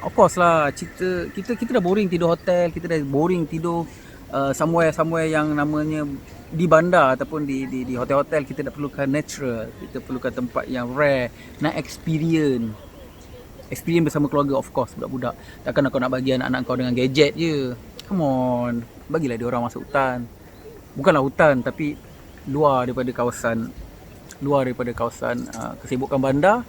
Of course lah, kita dah boring tidur hotel, kita dah boring tidur somewhere yang namanya di bandar ataupun di hotel-hotel. Kita dah perlukan natural, kita perlukan tempat yang rare, nak experience bersama keluarga, of course, budak-budak. Takkan kau nak bagi anak-anak kau dengan gadget je. Come on, bagilah dia orang masuk hutan. Bukanlah hutan, tapi luar daripada kawasan kesibukan bandar.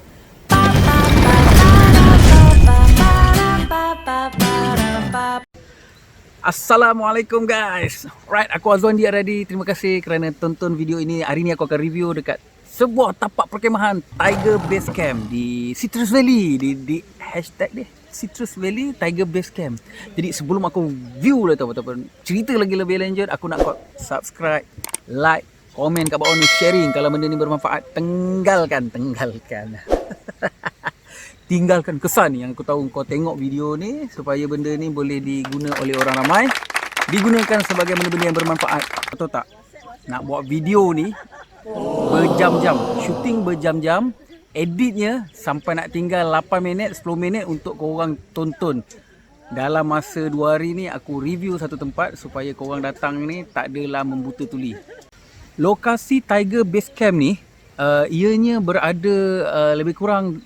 Assalamualaikum guys. Right, aku Azwan dia ready. Terima kasih kerana tonton video ini. Hari ni aku akan review dekat sebuah tapak perkemahan Tiger Base Camp di Citrus Valley, di hashtag dia Citrus Valley Tiger Base Camp. Jadi sebelum aku view lah ataupun cerita lagi lebih lanjut, aku nak kau subscribe, like, komen kat bawah ni, sharing kalau benda ni bermanfaat. Tinggalkan tinggalkan kesan yang aku tahu kau tengok video ni, supaya benda ni boleh diguna oleh orang ramai, digunakan sebagai benda-benda yang bermanfaat. Atau tak nak buat video ni berjam-jam, shooting berjam-jam, editnya sampai nak tinggal 8 minit 10 minit untuk korang tonton. Dalam masa 2 hari ni aku review satu tempat supaya korang datang ni tak adalah membuta tuli. Lokasi Tiger Base Camp ni ianya berada lebih kurang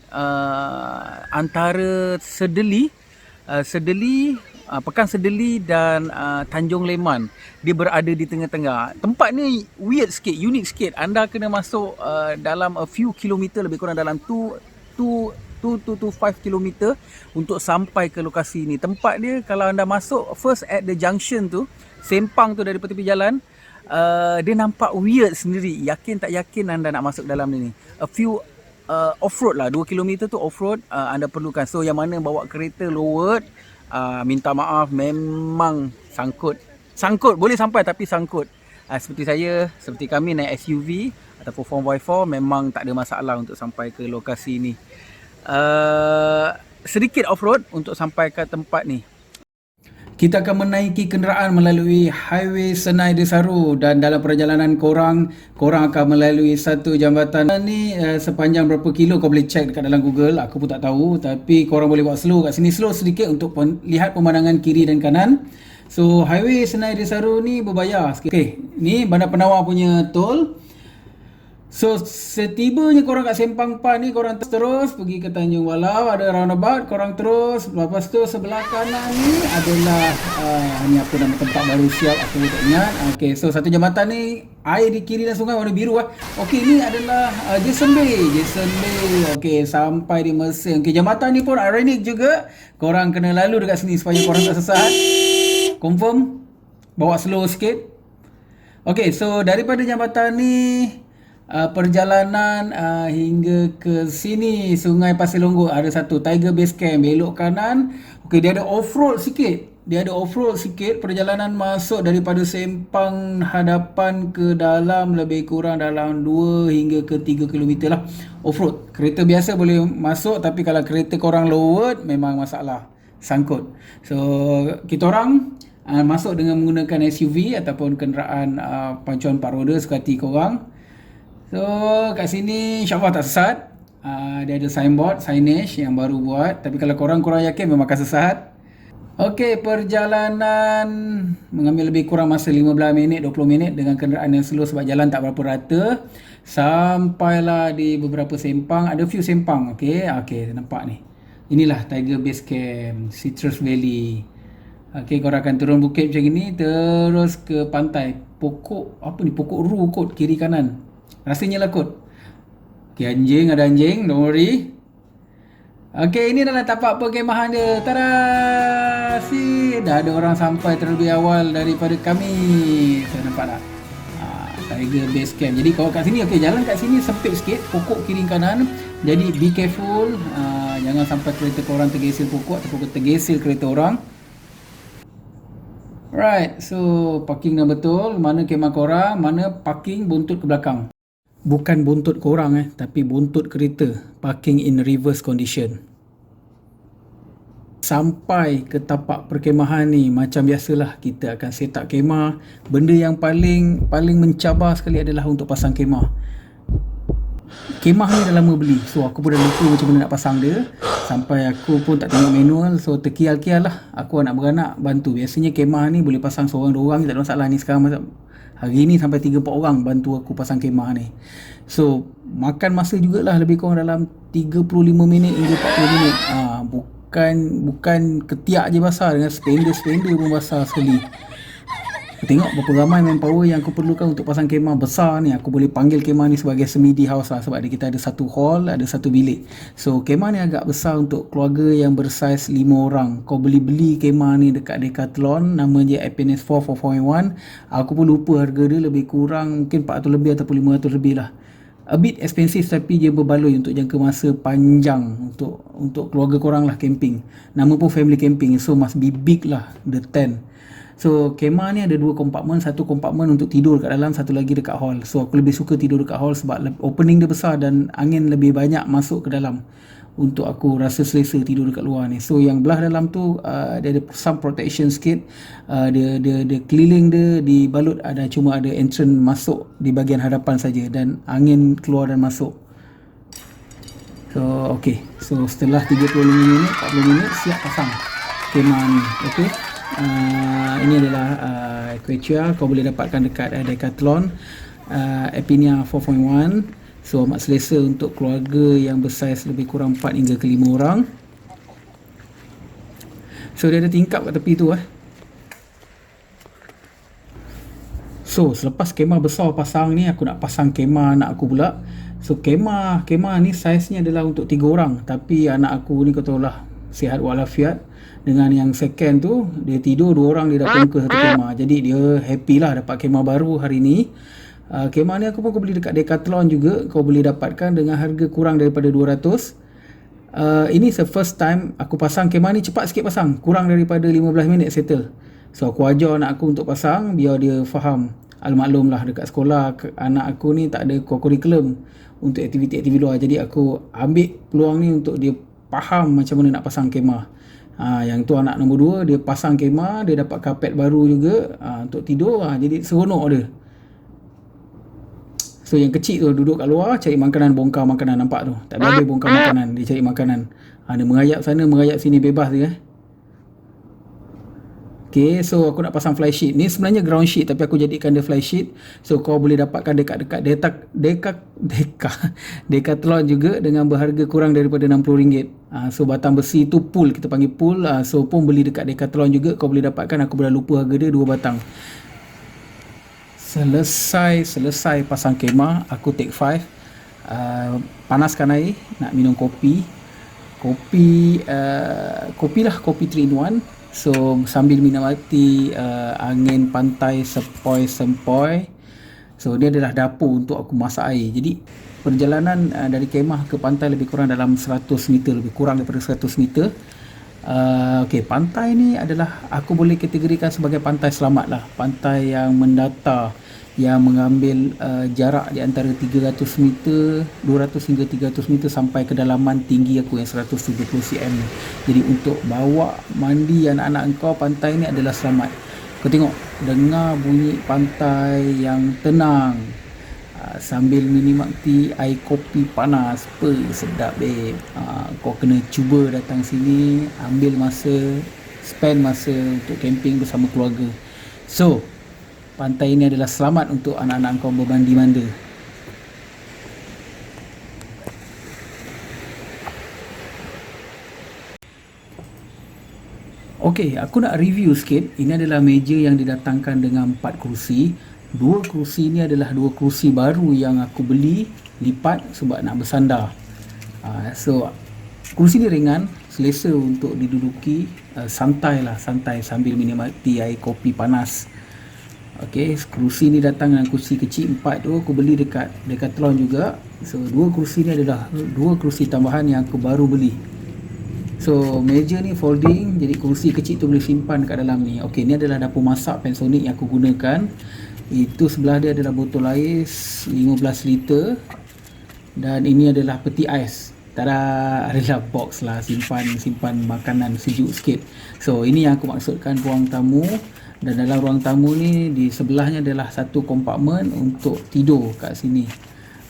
antara Pekan Sedeli dan Tanjung Leman. Dia berada di tengah-tengah. Tempat ni weird sikit, unik sikit. Anda kena masuk dalam a few kilometer, lebih kurang dalam 2 to 5 kilometer untuk sampai ke lokasi ni. Tempat dia kalau anda masuk first at the junction tu, sempang tu dari tepi jalan, dia nampak weird sendiri. Yakin tak yakin anda nak masuk dalam ni. A few off-road lah, 2 km tu off-road anda perlukan. So yang mana bawa kereta lowered, minta maaf, memang sangkut, boleh sampai tapi sangkut. Seperti kami naik SUV ataupun 4x4, memang tak ada masalah untuk sampai ke lokasi ni. Sedikit off-road untuk sampai ke tempat ni. Kita akan menaiki kenderaan melalui Highway Senai Desaru, dan dalam perjalanan korang akan melalui satu jambatan ni sepanjang berapa kilo kau boleh check dekat dalam Google, aku pun tak tahu, tapi korang boleh buat slow kat sini, slow sedikit untuk lihat pemandangan kiri dan kanan. So Highway Senai Desaru ni berbayar sikit. Okay, ni Bandar Penawar punya tol. So setibanya korang kat Sempang Pan ni, korang terus pergi ke Tanjung Walau, ada roundabout, korang terus, lepas tu sebelah kanan ni adalah ni apa nama tempat baru siap, aku tak ingat. Okay, so satu jambatan ni air di kiri dan sungai warna biru Okay, ni adalah Jason Bay. Okay, sampai di Mersing. Okay, jambatan ni pun ironik juga, korang kena lalu dekat sini supaya korang tak sesat. Confirm bawa slow sikit. Okay, so daripada jambatan ni perjalanan hingga ke sini Sungai Pasir Longgok, ada satu Tiger Base Camp, belok kanan. Okey, dia ada off-road sikit. Perjalanan masuk daripada Sempang hadapan ke dalam lebih kurang dalam 2 hingga ke 3 km lah. Off-road, kereta biasa boleh masuk, tapi kalau kereta korang lowered memang masalah, sangkut. So kita orang masuk dengan menggunakan SUV ataupun kenderaan pacuan 4 roda suka hati korang. So kat sini insyaAllah tak sesat. Dia ada signage yang baru buat, tapi kalau korang yakin memang akan sesat. Okey, perjalanan mengambil lebih kurang masa 15 minit 20 minit dengan kenderaan yang slow sebab jalan tak berapa rata. Sampailah di beberapa sempang, ada few sempang. Okey, nampak ni. Inilah Tiger Base Camp, Citrus Valley. Okey, korang akan turun bukit macam ni terus ke pantai. Pokok ru kot kiri kanan. Rasanya lah kot. Okay, ada anjing, don't worry. Okay, ini adalah tapak perkemahan dia. Tada! Dah ada orang sampai terlebih awal daripada kami. Saya nampak tak? Tiger Base Camp. Jadi kalau kat sini, okay, jalan kat sini sempit sikit, pokok kiri kanan. Jadi be careful, jangan sampai kereta korang tergesil pokok ataupun tergesil kereta orang. Right, so parking dah betul. Mana kemah korang, mana parking buntut ke belakang. Bukan buntut korang tapi buntut kereta, parking in reverse condition. Sampai ke tapak perkemahan ni, macam biasalah kita akan set up kemah. Benda yang paling mencabar sekali adalah untuk pasang kemah. Kemah ni dah lama beli, so aku pun dah lupa macam mana nak pasang dia. Sampai aku pun tak tengok manual, so terkial-kial lah. Aku anak beranak bantu. Biasanya kemah ni boleh pasang seorang dua orang, tak ada masalah. Ni sekarang hari ni sampai 3-4 orang bantu aku pasang kemah ni. So makan masa jugalah lebih kurang dalam 35 minit hingga 40 minit. Bukan ketiak je basah, dengan spender pun basah sekali. Tengok berapa ramai manpower yang aku perlukan untuk pasang kemah besar ni. Aku boleh panggil kemah ni sebagai semi-D house lah, sebab kita ada satu hall, ada satu bilik. So kemah ni agak besar untuk keluarga yang bersaiz 5 orang. Kau beli kemah ni dekat Decathlon, nama dia Epines 4 4.1. Aku pun lupa harga dia, lebih kurang mungkin 400 lebih ataupun 500 lebih lah. A bit expensive, tapi dia berbaloi untuk jangka masa panjang untuk keluarga korang lah camping. Nama pun family camping, so must be big lah the tent. So kemah ni ada 2 kompartmen, satu kompartmen untuk tidur kat dalam, satu lagi dekat hall. So aku lebih suka tidur dekat hall sebab opening dia besar dan angin lebih banyak masuk ke dalam, untuk aku rasa selesa tidur dekat luar ni. So yang belah dalam tu dia ada some protection sikit. Dia keliling dia dibalut, cuma ada entrance masuk di bahagian hadapan saja, dan angin keluar dan masuk. So okay, so setelah 35 minit 40 minit siap pasang kemah ni. Okay, ini adalah Quechua. Kau boleh dapatkan dekat Decathlon, Epinia 4.1. So amat selesa untuk keluarga yang bersaiz lebih kurang 4 hingga ke 5 orang. So dia ada tingkap kat tepi tu. So selepas kemah besar pasang ni, aku nak pasang kemah anak aku pula. So kemah ni saiznya adalah untuk 3 orang, tapi anak aku ni kau tahu lah, sihat walafiat. Dengan yang second tu, dia tidur 2 orang, dia dah conquer satu kemah. Jadi dia happy lah dapat kemah baru hari ni. Kemah ni aku beli dekat Decathlon juga. Kau boleh dapatkan dengan harga kurang daripada 200. Ini the first time aku pasang kemah ni. Cepat sikit pasang, kurang daripada 15 minit settle. So aku ajar anak aku untuk pasang, biar dia faham. Almaklum lah, dekat sekolah anak aku ni tak ada kurikulum untuk aktiviti-aktiviti luar. Jadi aku ambil peluang ni untuk dia faham macam mana nak pasang kemah. Yang tu anak nombor 2, dia pasang kemah, dia dapat kapet baru juga untuk tidur. Jadi seronok dia. So yang kecil tu duduk kat luar cari makanan, bongkar makanan, nampak tu, tak habis bongkar makanan, dia cari makanan. Dia merayap sana merayap sini, bebas dia. Okay, so aku nak pasang fly sheet. Ni sebenarnya ground sheet, tapi aku jadikan dia fly sheet. So kau boleh dapatkan dekat Decathlon juga dengan berharga kurang daripada RM60. So batang besi tu pool, kita panggil pool. So pun beli dekat Decathlon juga, kau boleh dapatkan. Aku dah lupa harga dia, 2 batang. Selesai pasang kemah, aku take 5. Panaskan air, nak minum kopi lah, kopi 3 in 1. So sambil menikmati angin pantai sepoi-sempoi. So dia adalah dapur untuk aku masak air. Jadi perjalanan dari kemah ke pantai lebih kurang dalam 100 meter, lebih kurang daripada 100 meter. Okay, pantai ni adalah aku boleh kategorikan sebagai pantai selamat lah. Pantai yang mendata, yang mengambil jarak di antara 300 meter, 200 hingga 300 meter sampai kedalaman tinggi aku yang 170 cm. Jadi untuk bawa mandi anak-anak engkau, pantai ni adalah selamat. Kau tengok, dengar bunyi pantai yang tenang, sambil menikmati air kopi panas. Sedap babe. Kau kena cuba datang sini, ambil masa, spend masa untuk camping bersama keluarga. So pantai ini adalah selamat untuk anak-anak kau bermandi-manda. Okey, aku nak review sikit. Ini adalah meja yang didatangkan dengan 4 kerusi. 2 kerusi ni adalah 2 kerusi baru yang aku beli lipat sebab nak bersandar. So kerusi ni ringan, selesa untuk diduduki, santai sambil menikmati air kopi panas. Okey, kerusi ni datang dengan kerusi kecil 4 tu, aku beli dekat Decathlon juga. So 2 kerusi ni adalah 2 kerusi tambahan yang aku baru beli. So meja ni folding, jadi kerusi kecil tu boleh simpan kat dalam ni. Okey, ni adalah dapur masak Panasonic yang aku gunakan. Itu sebelah dia adalah botol air 15 liter. Dan ini adalah peti ais. Tada, adalah box lah, simpan makanan sejuk sikit. So ini yang aku maksudkan ruang tamu. Dan dalam ruang tamu ni, di sebelahnya adalah satu kompartmen untuk tidur kat sini.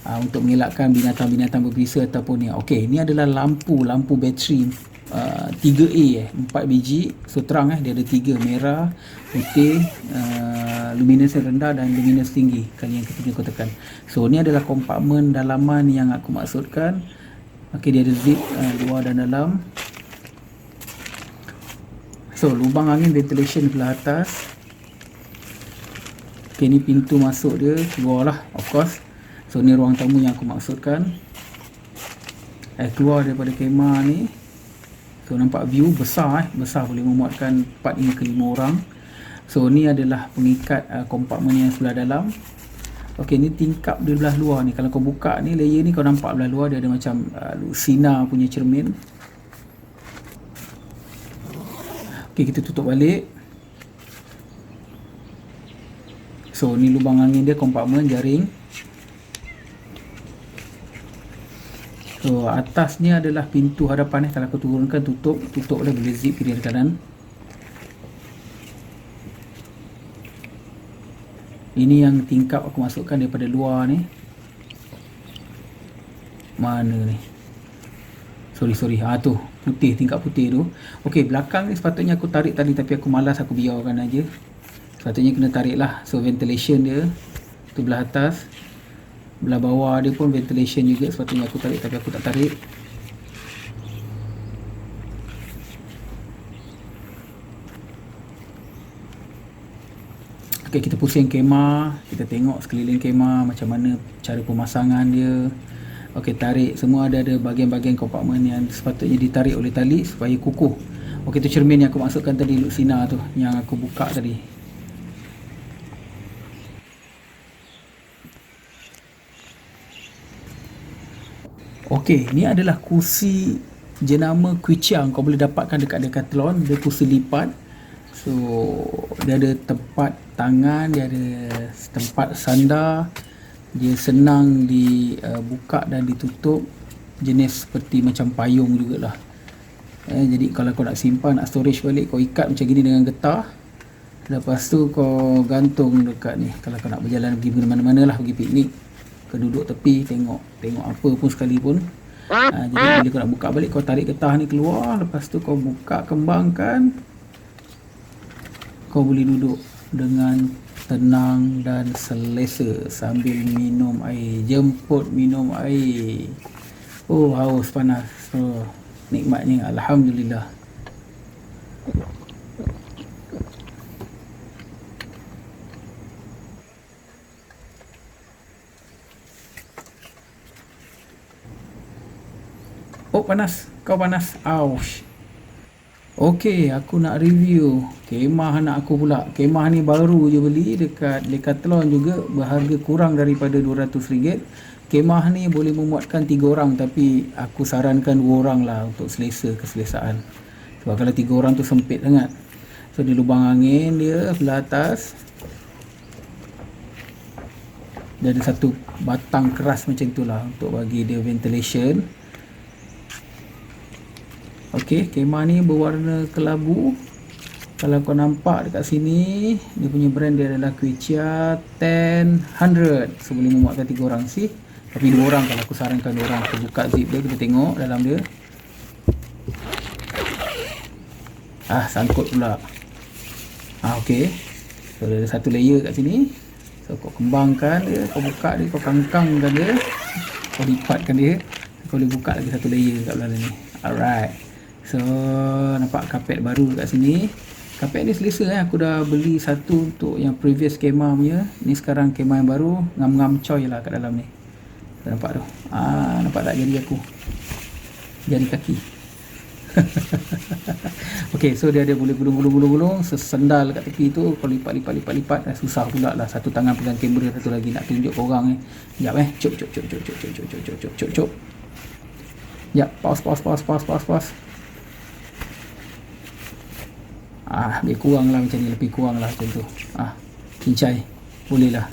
untuk mengelakkan binatang-binatang berbisa ataupun ni. Okey, ni adalah lampu bateri 3A 4 biji. So terang dia ada 3, merah, putih, luminous yang rendah dan luminous tinggi. Kali yang ketiga aku tekan. So ni adalah kompartmen dalaman yang aku maksudkan. Okey, dia ada zip luar dan dalam. So lubang angin ventilation belah atas. Okey, ni pintu masuk dia, keluar lah of course. So ni ruang tamu yang aku maksudkan. Keluar daripada kemah ni. So nampak view besar besar, boleh memuatkan 4 hingga ke 5 orang. So ni adalah pengikat kompartmen yang sebelah dalam. Okey, ni tingkap di belah luar ni. Kalau kau buka ni layer ni, kau nampak belah luar dia ada macam sinar punya cermin. Okey, kita tutup balik. So ni lubang angin dia, kompartmen jaring. So atas ni adalah pintu hadapan. Kalau aku turunkan, tutup boleh zip kiri kanan. Ini yang tingkap aku masukkan daripada luar ni. Mana ni? Sorry. Tu putih, tingkap putih tu. Okey, belakang ni sepatutnya aku tarik tadi, tapi aku malas, aku biarkan aja. Sepatutnya kena tarik lah. So ventilation dia tu belah atas. Belah bawah dia pun ventilation juga, sepatutnya aku tarik, tapi aku tak tarik. Okey, kita pusing kemah, kita tengok sekeliling kemah macam mana cara pemasangan dia. Okey, tarik, semua ada bahagian-bahagian kompartmen yang sepatutnya ditarik oleh tali supaya kukuh. Okey, tu cermin yang aku masukkan tadi, luksina tu yang aku buka tadi. Okey, ni adalah kursi jenama Quichiang. Kau boleh dapatkan dekat Decathlon. Dia kursi lipat. So dia ada tempat tangan, dia ada tempat sandar. Dia senang dibuka dan ditutup. Jenis seperti macam payung jugalah. Jadi kalau kau nak simpan, nak storage balik, kau ikat macam gini dengan getah. Lepas tu kau gantung dekat ni. Kalau kau nak berjalan pergi mana-mana lah, pergi piknik, kau duduk tepi, tengok apa pun sekalipun. Jadi bila kau nak buka balik, kau tarik getah ni keluar. Lepas tu kau buka, kembangkan. Kau boleh duduk dengan tenang dan selesa sambil minum air. Jemput minum air. Oh, haus panas. So nikmatnya, alhamdulillah. Oh, panas. Kau panas. Ouch. Okey, aku nak review kemah anak aku pula. Kemah ni baru je beli dekat Decathlon juga, berharga kurang daripada RM200. Kemah ni boleh memuatkan 3 orang, tapi aku sarankan 2 orang lah untuk keselesaan. Sebab kalau 3 orang tu sempit sangat. So di lubang angin dia belah atas, dia ada satu batang keras macam itulah untuk bagi dia ventilation. Okey, kemah ni berwarna kelabu. Kalau kau nampak dekat sini, dia punya brand dia adalah Quichiang 1000. So boleh memuatkan 3 orang sih. Tapi 2 orang, kalau aku sarankan 2 orang. Kita buka zip dia, kita tengok dalam dia. Sangkut pula. Okey. So ada satu layer kat sini. So kau kembangkan dia, kau buka dia, kau kangkangkan dia, kau lipatkan dia. Kau boleh buka lagi satu layer kat belakang ni. Alright. So nampak kapet baru kat sini. Kapet ni selesa aku dah beli satu untuk yang previous kemah punya. Ni sekarang kemah yang baru, ngam-ngam coy lah kat dalam ni. Nampak tu. Nampak tak jari aku? Jari kaki. Okey, so dia ada boleh gulung-gulung, sesendal kat tepi tu, kau lipat. Susah pula lah, satu tangan pegang kamera, satu lagi nak tunjuk korang ni. Sekejap cop. Ya, pause. Lebih kurang lah macam ni, lebih kurang lah macam tu. Cincai, boleh lah.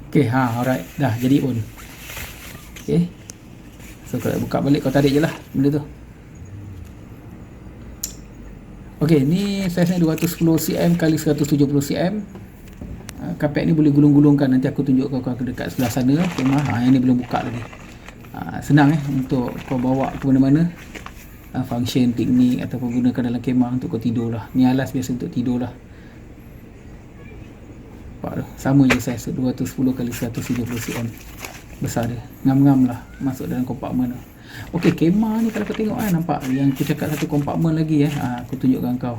Okay, alright, dah jadi on. Okay, so kalau buka balik, kau tarik je lah benda tu. Okay, ni size ni 210 cm x 170 cm. kapet ni boleh gulung-gulungkan. Nanti aku tunjuk kau dekat sebelah sana kemah. Yang ni belum buka lagi. Senang untuk kau bawa ke mana-mana. Function, piknik ataupun gunakan dalam kemah untuk kau tidur lah. Ni alas biasa untuk tidur lah. Sama je saiz 210 x 130 cm. Besar dia. Ngam-ngam lah masuk dalam kompartmen. Okey, kemah ni kalau kau tengok nampak yang aku cakap satu kompartmen lagi aku tunjukkan kau.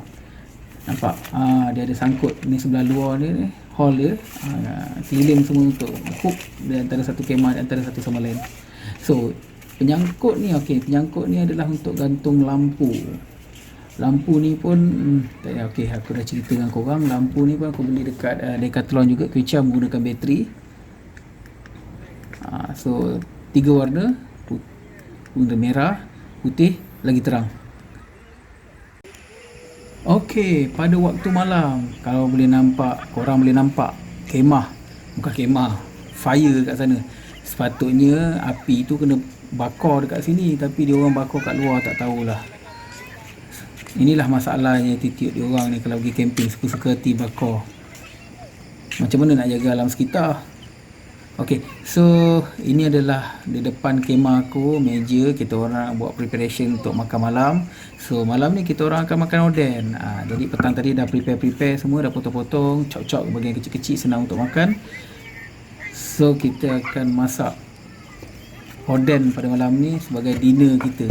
Nampak? Dia ada sangkut ni sebelah luar ni hall dia. Tilim semua untuk hook di antara satu kemah antara satu sama lain. So, penyangkut ni penyangkut ni adalah untuk gantung lampu. Lampu ni pun okey, aku dah cerita dengan korang. Lampu ni pun aku beli dekat Decathlon juga, Quechua, menggunakan bateri. So 3 warna, warna merah, putih, lagi terang. Okey, pada waktu malam kalau boleh nampak, korang boleh nampak kemah, bukan kemah, fire kat sana. Sepatutnya api tu kena bakar dekat sini, tapi dia orang bakar kat luar, tak tahulah. Inilah masalahnya attitude dia orang ni kalau pergi camping, suka-suka hati bakar. Macam mana nak jaga alam sekitar? Okey, so ini adalah di depan kemah aku, meja kita orang buat preparation untuk makan malam. So malam ni kita orang akan makan oden. Jadi petang tadi dah prepare semua, dah potong-potong, chop-chop bahagian kecil-kecil, senang untuk makan. So kita akan masak oden pada malam ni sebagai dinner kita.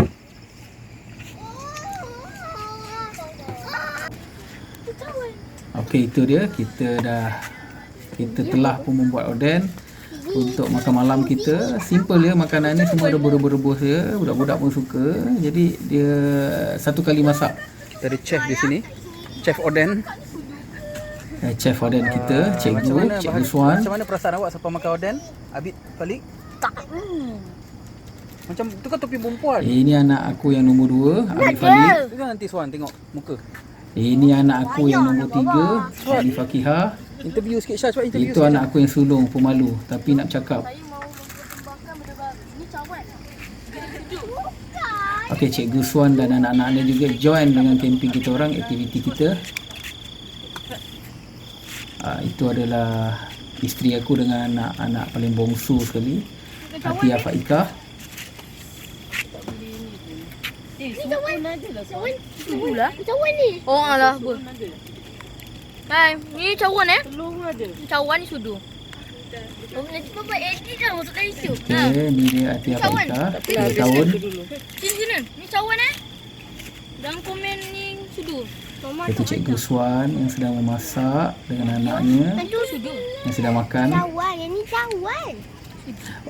Okey, itu dia, kita telah pun membuat oden untuk makan malam kita. Simple je makanan ni, semua rebus-rebus je, budak-budak pun suka. Jadi dia satu kali masak. Kita ada chef di sini, chef oden. Chef oden kita, Cikgu Suan. Macam mana perasaan awak sampai makan oden? Abid, Falik? Tak. Macam tu kan topi perempuan. Ini anak aku yang nombor 2, Abid Falik. Tengok nanti Suan tengok muka. Ini anak aku yang nombor 3, Ali Fakihah. Interview sikit Syah, cuba interview. Itu anak aku yang sulung, pemalu tapi nak bercakap. Okey, Cikgu Suan dan anak-anak dia juga join dengan camping kita orang, aktiviti kita. Itu adalah isteri aku dengan anak-anak paling bongsu sekali, Atia Faikah. Cawan ni. Oh alah apa. Hai, ni cawan Cawan ni sudu. Oh, nanti papa edit dah masuk dari situ. Ni dia Atia Faikah, 3 tahun. Sini. Ni cawan dalam komen ni sudu. Itu Cikgu Suan yang sedang memasak dengan anaknya yang sedang makan. Cawan, yang ni cawan.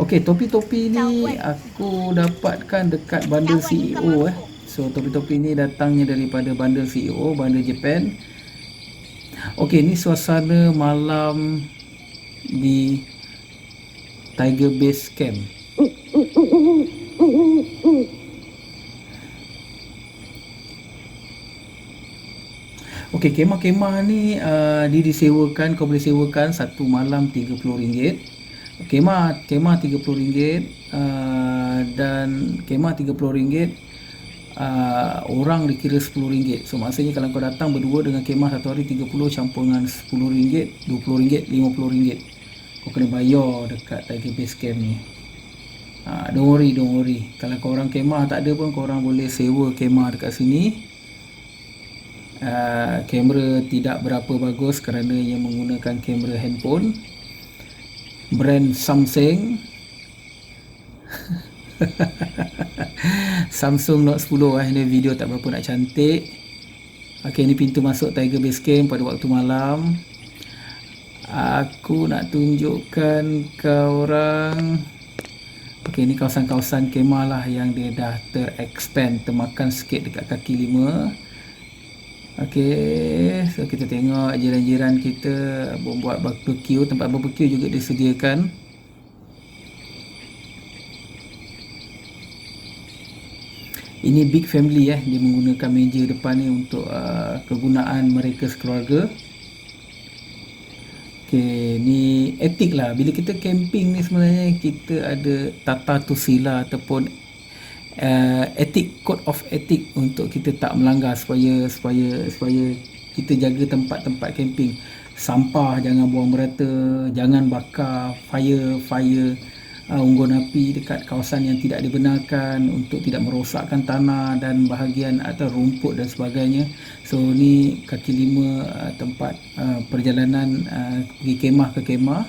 Okey, topi-topi ni aku dapatkan dekat bundle CEO So topi-topi ni datangnya daripada bundle CEO, bundle Japan. Okey, ni suasana malam di Tiger Base Camp. Okey, kemah-kemah ni dia disewakan, kau boleh sewakan satu malam RM30. Kemah RM30 dan kemah RM30 orang dikira RM10. So maksudnya kalau kau datang berdua dengan kemah satu hari 30 campur dengan RM10, RM20, RM50. Kau kena bayar dekat Tiger Base Camp ni. Don't worry. Kalau kau orang kemah tak ada pun, kau orang boleh sewa kemah dekat sini. Kamera tidak berapa bagus kerana ia menggunakan kamera handphone brand Samsung. Samsung Note 10 Ini video tak berapa nak cantik. Okey, ni pintu masuk Tiger Base Camp pada waktu malam. Aku nak tunjukkan kau orang. Okey, ni kawasan-kawasan kemah lah yang dia dah terexpand, termakan sikit dekat kaki 5. Okey, so kita tengok jiran-jiran kita buat barbecue. Tempat barbecue juga disediakan. Ini big family dia menggunakan meja depan ni untuk kegunaan mereka sekeluarga. Okey, ni etik lah. Bila kita camping ni sebenarnya kita ada tata tusila ataupun etik, code of etik untuk kita tak melanggar supaya kita jaga tempat-tempat camping. sampah jangan buang merata, jangan bakar fire unggun api dekat kawasan yang tidak dibenarkan untuk tidak merosakkan tanah dan bahagian atau rumput dan sebagainya. So ni kaki lima tempat perjalanan pergi kemah ke kemah.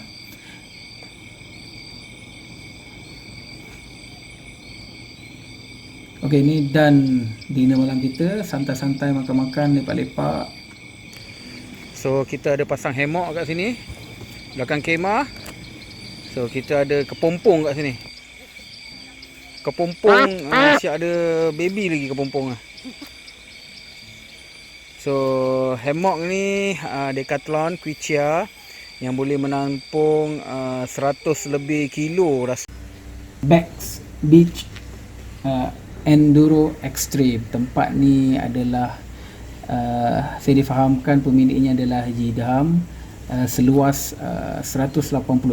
Okey, ni dan dinner malam kita, santai-santai makan-makan, lepak-lepak. So kita ada pasang hammock kat sini belakang kemah. So kita ada kepompong kat sini. Kepompong masih ada baby lagi kepompong. So hammock ni Decathlon Quicia yang boleh menampung 100 lebih kilo rasa. Bex Beach Enduro Extreme. Tempat ni adalah saya difahamkan pemiliknya adalah Haji Idham. Seluas 180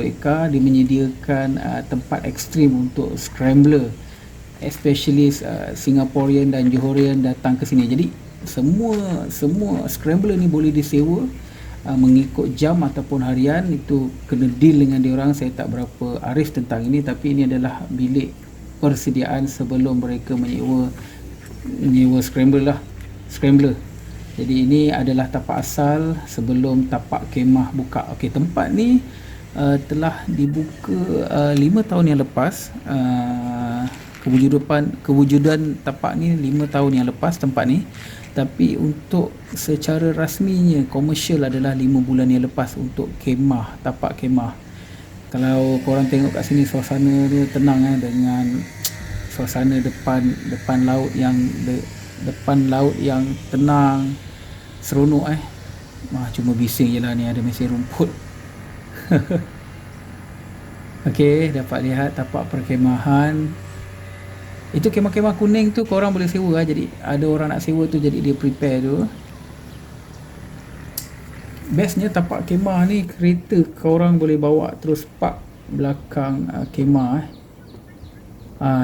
ekar. Dia menyediakan tempat ekstrim untuk scrambler, especially Singaporean dan Johorian datang ke sini. Jadi semua scrambler ni boleh disewa mengikut jam ataupun harian. Itu kena deal dengan dia orang. Saya tak berapa arif tentang ini, tapi ini adalah bilik persediaan sebelum mereka menyewa scrambler. Jadi ini adalah tapak asal sebelum tapak kemah buka. Okey, tempat ni telah dibuka 5 tahun yang lepas. Kewujudan tapak ni 5 tahun yang lepas tempat ni. Tapi untuk secara rasminya komersial adalah 5 bulan yang lepas untuk kemah, tapak kemah. Kalau korang tengok kat sini suasana dia tenang dengan suasana depan laut yang tenang, seronok cuma bising je lah ni, ada mesin rumput. Okey, dapat lihat tapak perkemahan. Itu kemah-kemah kuning tu korang boleh sewa jadi ada orang nak sewa tu, jadi dia prepare tu. Bestnya tapak kemah ni, kereta korang boleh bawa terus park belakang kemah.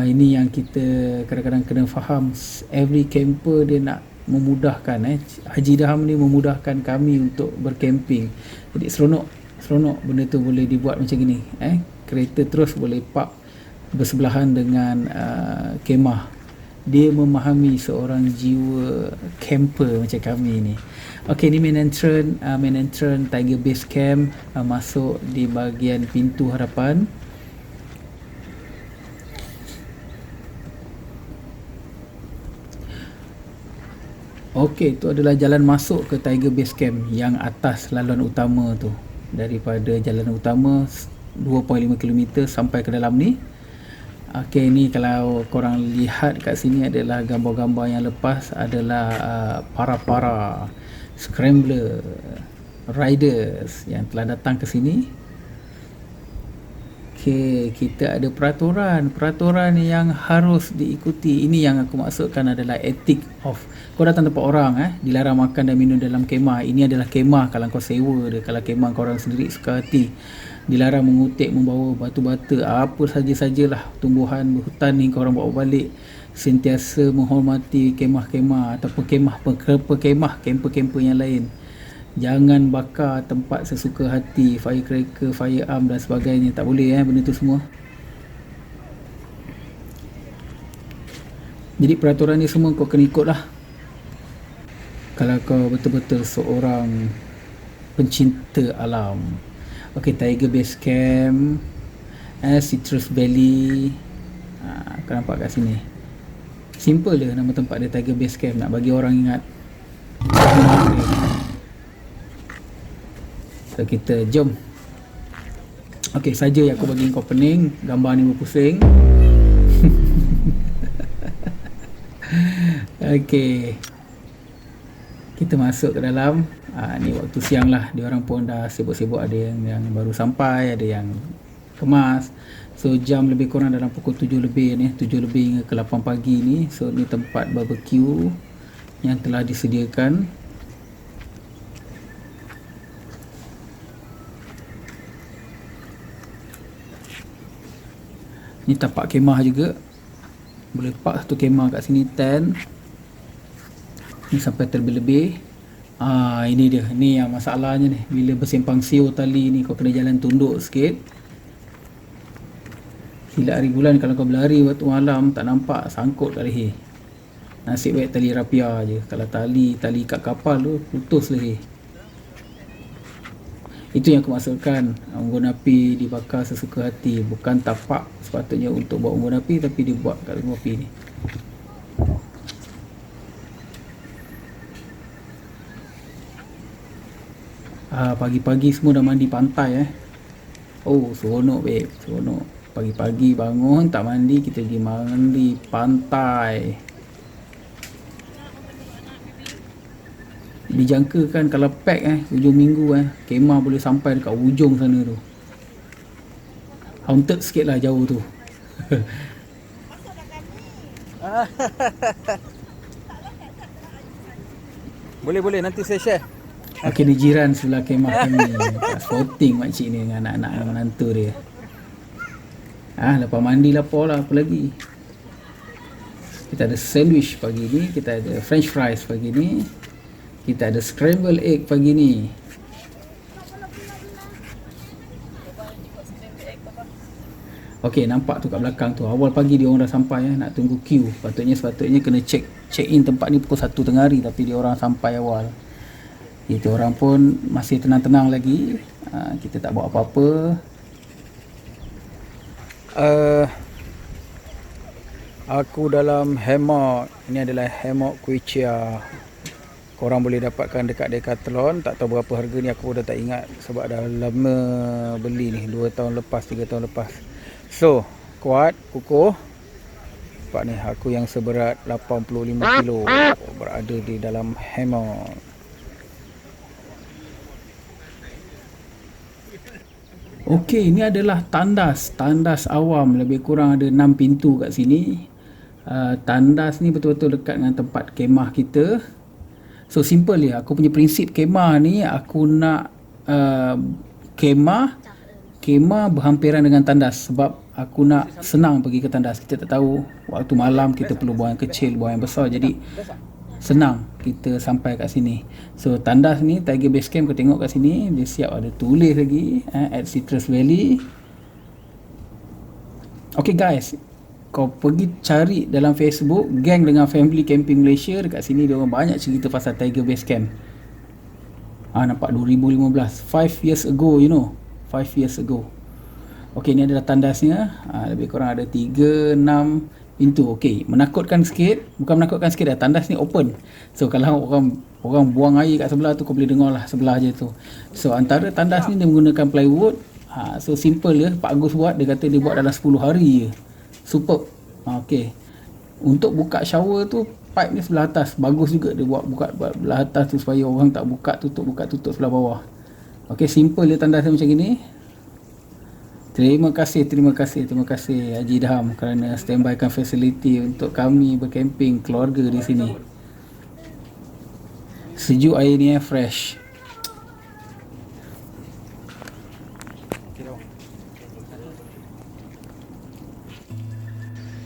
Ini yang kita kadang-kadang kena faham. Every camper dia nak memudahkan. Haji Idham ni memudahkan kami untuk bercamping. Jadi seronok benda tu boleh dibuat macam gini. Kereta terus boleh park bersebelahan dengan kemah. Dia memahami seorang jiwa camper macam kami ni. Okey, ni main entrance Tiger Base Camp. Masuk di bahagian pintu hadapan. Okey, itu adalah jalan masuk ke Tiger Base Camp yang atas laluan utama tu. Daripada jalan utama 2.5 km sampai ke dalam ni. Okey, ni kalau korang lihat kat sini adalah gambar-gambar yang lepas adalah para scrambler riders yang telah datang ke sini. Okey, kita ada peraturan yang harus diikuti. Ini yang aku maksudkan adalah ethic of. Kau datang tempat orang dilarang makan dan minum dalam kemah. Ini adalah kemah kalau kau sewa dia. Kalau kemah korang sendiri suka hati, dilarang mengutip, membawa batu-bata, apa sajalah tumbuhan hutan ni korang bawa balik. Sentiasa menghormati kemah-kemah ataupun camper yang lain. Jangan bakar tempat sesuka hati, firecracker, firearm dan sebagainya. Tak boleh benda tu semua. Jadi peraturan ni semua kau kena ikut lah, kalau kau betul-betul seorang pencinta alam. Okey, Tiger Base Camp, Citrus Valley. Kau nampak kat sini. Simple je nama tempat dia, Tiger Base Camp, nak bagi orang ingat. So kita jom. Okey, saja yang aku bagi kau pening, gambar ni berpusing. Okey, kita masuk ke dalam. Ni waktu siang lah, diorang pun dah sibuk-sibuk. Ada yang baru sampai, ada yang kemas. So jam lebih kurang dalam pukul 7 lebih ni, 7 lebih hingga ke 8 pagi ni. So ni tempat barbecue yang telah disediakan. Ni tapak kemah juga. Boleh park satu kemah kat sini, tent. Ni sampai terlebih-lebih. Ini dia. Ni yang masalahnya ni. Bila bersempang siur tali ni, kau kena jalan tunduk sikit. Kilat hari bulan kalau kau berlari waktu malam tak nampak, sangkut kat leher. Nasib baik tali rapia je. Kalau tali kat kapal tu putus leher. Itu yang aku maksudkan, unggun api dibakar sesuka hati. Bukan tapak sepatutnya untuk buat unggun api, tapi dibuat kat unggun api ni. Pagi-pagi semua dah mandi pantai Oh, seronok babe, seronok. Pagi-pagi bangun tak mandi, kita pergi mandi pantai. Dijangkakan kalau pack hujung minggu kemah boleh sampai dekat ujung sana tu. Haunted sikit lah jauh tu. Boleh nanti saya share. Okey, ni jiran sebelah kemah kami. Sporting makcik ni dengan anak-anak dan menantu dia. Lepas mandi lapar lah, apa lagi. Kita ada sandwich pagi ni, kita ada french fries pagi ni, kita ada scramble egg pagi ni. Okey, nampak tu kat belakang tu. Awal pagi dia orang dah sampai nak tunggu queue. Sepatutnya kena check in tempat ni pukul 1 tengah hari, tapi dia orang sampai awal. Kita orang pun masih tenang-tenang lagi. Kita tak buat apa-apa. Aku dalam hammock. Ini adalah hammock Kuicia. Korang boleh dapatkan dekat Decathlon. Tak tahu berapa harga ni, aku dah tak ingat sebab dah lama beli ni, 2 tahun lepas, 3 tahun lepas. So, kuat, kukuh. Nampak ni, aku yang seberat 85 kilo berada di dalam hammock. Okey, ini adalah tandas awam. Lebih kurang ada 6 pintu kat sini. Tandas ni betul-betul dekat dengan tempat kemah kita. So simple je. Aku punya prinsip kemah ni, aku nak kemah berhampiran dengan tandas. Sebab aku nak senang pergi ke tandas. Kita tak tahu waktu malam kita perlu buang yang kecil, buang yang besar. Jadi senang kita sampai kat sini. So tandas ni Tiger Base Camp, kau tengok kat sini dia siap ada tulis lagi at Citrus Valley. Okay guys, kau pergi cari dalam Facebook Gang dengan Family Camping Malaysia. Dekat sini dia orang banyak cerita pasal Tiger Base Camp. Nampak 2015, 5 years ago, 5 years ago. Okay, ni adalah tandasnya. Lebih kurang ada 3, 6 pintu. Okey, menakutkan sikit. Bukan menakutkan sikit dah, tandas ni open. So kalau orang buang air kat sebelah tu, kau boleh dengar lah sebelah je tu. So antara tandas ni dia menggunakan plywood. So simple je. Pak Agus buat, dia kata dia buat dalam 10 hari je. Superb. Okey. Untuk buka shower tu, pipe ni sebelah atas. Bagus juga dia buka belah atas tu supaya orang tak buka tutup sebelah bawah. Okey, simple je tandas dia macam gini. Terima kasih Haji Idham kerana standbykan fasiliti untuk kami berkemping keluarga di sini. Sejuk air ni fresh.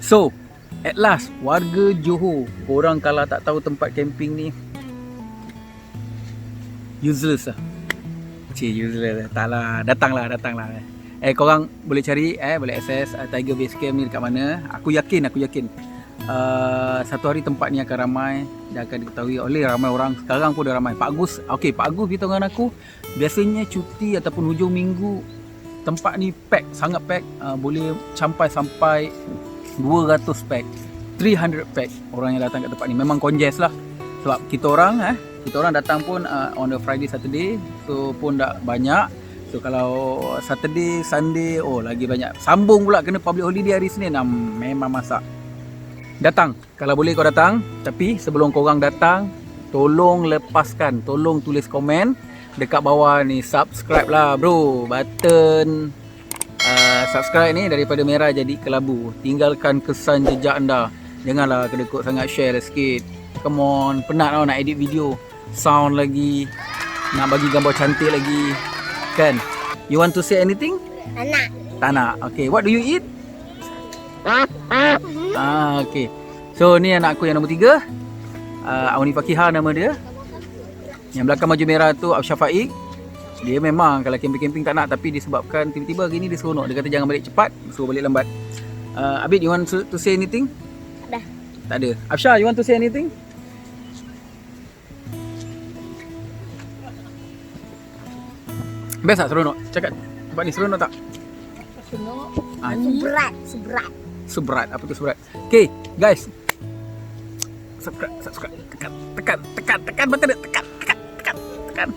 So, at last, warga Johor, korang kalau tak tahu tempat camping ni, useless lah. Useless lah. Taklah, datanglah. Korang boleh cari, boleh akses Tiger Base Camp ni dekat mana. Aku yakin satu hari tempat ni akan ramai dan akan diketahui oleh ramai orang. Sekarang pun dah ramai. Pak Agus beritahu dengan aku, biasanya cuti ataupun hujung minggu tempat ni pack, sangat pack. Boleh sampai 200 pack, 300 pack orang yang datang kat tempat ni. Memang congest lah. Sebab kita orang datang pun on the Friday, Saturday. So pun dah banyak. So kalau Saturday, Sunday, lagi banyak. Sambung pula kena public holiday hari Senin. Memang masak. Datang. Kalau boleh kau datang. Tapi sebelum korang datang, tolong tulis komen dekat bawah ni. Subscribe lah bro. Button subscribe ni daripada merah jadi kelabu. Tinggalkan kesan jejak anda. Janganlah kedekut sangat, share sikit. Come on. Penat tau nak edit video. Sound lagi. Nak bagi gambar cantik lagi. Kan? You want to say anything? Tak nak. Okay, what do you eat? Okay. So ni anak aku yang nombor 3. Auni Fakihah nama dia. Yang belakang baju merah tu Absyah Faik. Dia memang kalau camping-camping tak nak, tapi disebabkan tiba-tiba hari ni dia seronok. Dia kata jangan balik cepat, suruh balik lambat. Abid, you want to say anything? Dah. Tak ada. Absyah, you want to say anything? Best tak seronok? Cakap tempat ni seronok tak? Seronok. Ah, Seberat. Seberat. Apa tu seberat? Okay, guys. Subscribe. Tekan button dia. Tekan.